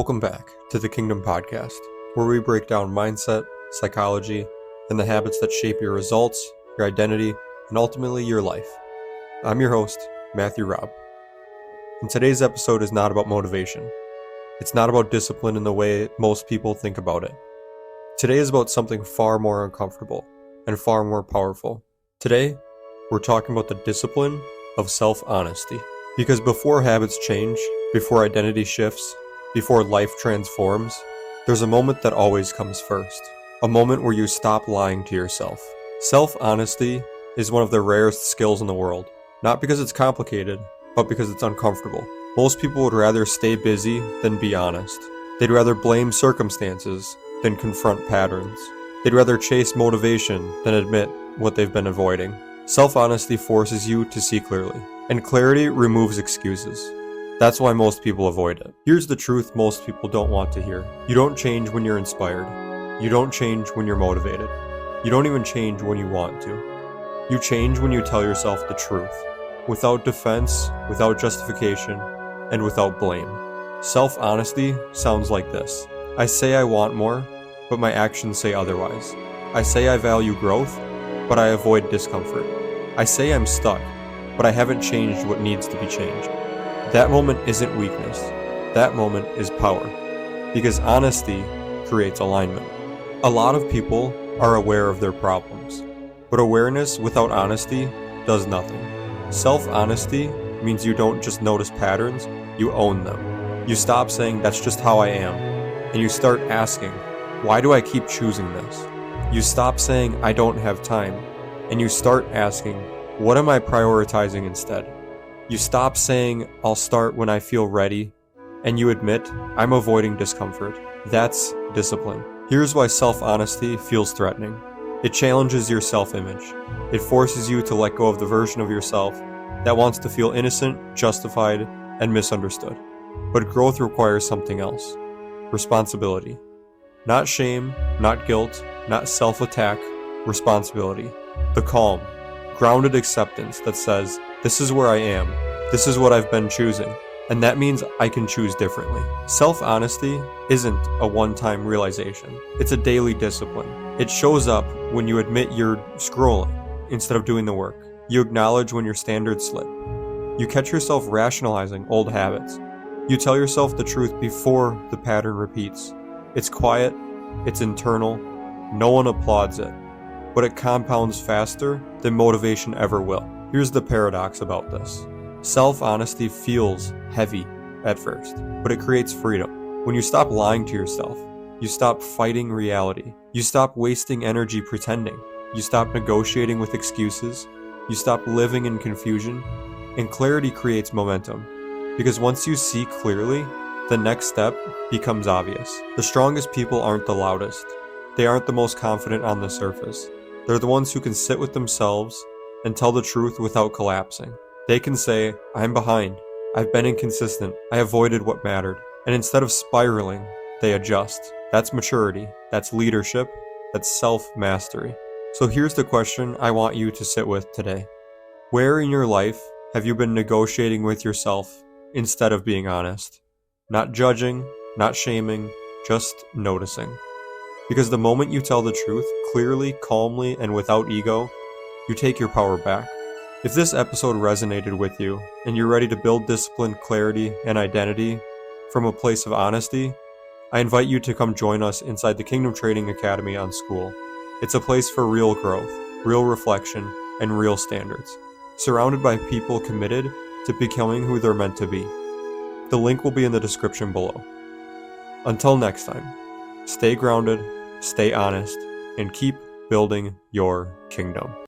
Welcome back to the Kingdom Podcast, where we break down mindset, psychology, and the habits that shape your results, your identity, and ultimately your life. I'm your host, Matthew Robb. And today's episode is not about motivation. It's not about discipline in the way most people think about it. Today is about something far more uncomfortable and far more powerful. Today, we're talking about the discipline of self-honesty. Because before habits change, before identity shifts, before life transforms, there's a moment that always comes first. A moment where you stop lying to yourself. Self-honesty is one of the rarest skills in the world. Not because it's complicated, but because it's uncomfortable. Most people would rather stay busy than be honest. They'd rather blame circumstances than confront patterns. They'd rather chase motivation than admit what they've been avoiding. Self-honesty forces you to see clearly, and clarity removes excuses. That's why most people avoid it. Here's the truth most people don't want to hear. You don't change when you're inspired. You don't change when you're motivated. You don't even change when you want to. You change when you tell yourself the truth, without defense, without justification, and without blame. Self-honesty sounds like this. I say I want more, but my actions say otherwise. I say I value growth, but I avoid discomfort. I say I'm stuck, but I haven't changed what needs to be changed. That moment isn't weakness. That moment is power. Because honesty creates alignment. A lot of people are aware of their problems, but awareness without honesty does nothing. Self-honesty means you don't just notice patterns, you own them. You stop saying that's just how I am, and you start asking, why do I keep choosing this? You stop saying I don't have time, and you start asking, what am I prioritizing instead? You stop saying, I'll start when I feel ready, and you admit, I'm avoiding discomfort. That's discipline. Here's why self-honesty feels threatening. It challenges your self-image. It forces you to let go of the version of yourself that wants to feel innocent, justified, and misunderstood. But growth requires something else. Responsibility. Not shame, not guilt, not self-attack, responsibility. The calm, grounded acceptance that says, this is where I am. This is what I've been choosing. And that means I can choose differently. Self-honesty isn't a one-time realization. It's a daily discipline. It shows up when you admit you're scrolling instead of doing the work. You acknowledge when your standards slip. You catch yourself rationalizing old habits. You tell yourself the truth before the pattern repeats. It's quiet. It's internal. No one applauds it. But it compounds faster than motivation ever will. Here's the paradox about this. Self-honesty feels heavy at first, but it creates freedom. When you stop lying to yourself, you stop fighting reality. You stop wasting energy pretending. You stop negotiating with excuses. You stop living in confusion. And clarity creates momentum. Because once you see clearly, the next step becomes obvious. The strongest people aren't the loudest. They aren't the most confident on the surface. They're the ones who can sit with themselves and tell the truth without collapsing. They can say, I'm behind, I've been inconsistent, I avoided what mattered. And instead of spiraling, they adjust. That's maturity, that's leadership, that's self-mastery. So here's the question I want you to sit with today. Where in your life have you been negotiating with yourself instead of being honest? Not judging, not shaming, just noticing. Because the moment you tell the truth clearly, calmly, and without ego, you take your power back. If this episode resonated with you, and you're ready to build discipline, clarity, and identity from a place of honesty, I invite you to come join us inside the Kingdom Training Academy on School. It's a place for real growth, real reflection, and real standards, surrounded by people committed to becoming who they're meant to be. The link will be in the description below. Until next time, stay grounded, stay honest, and keep building your kingdom.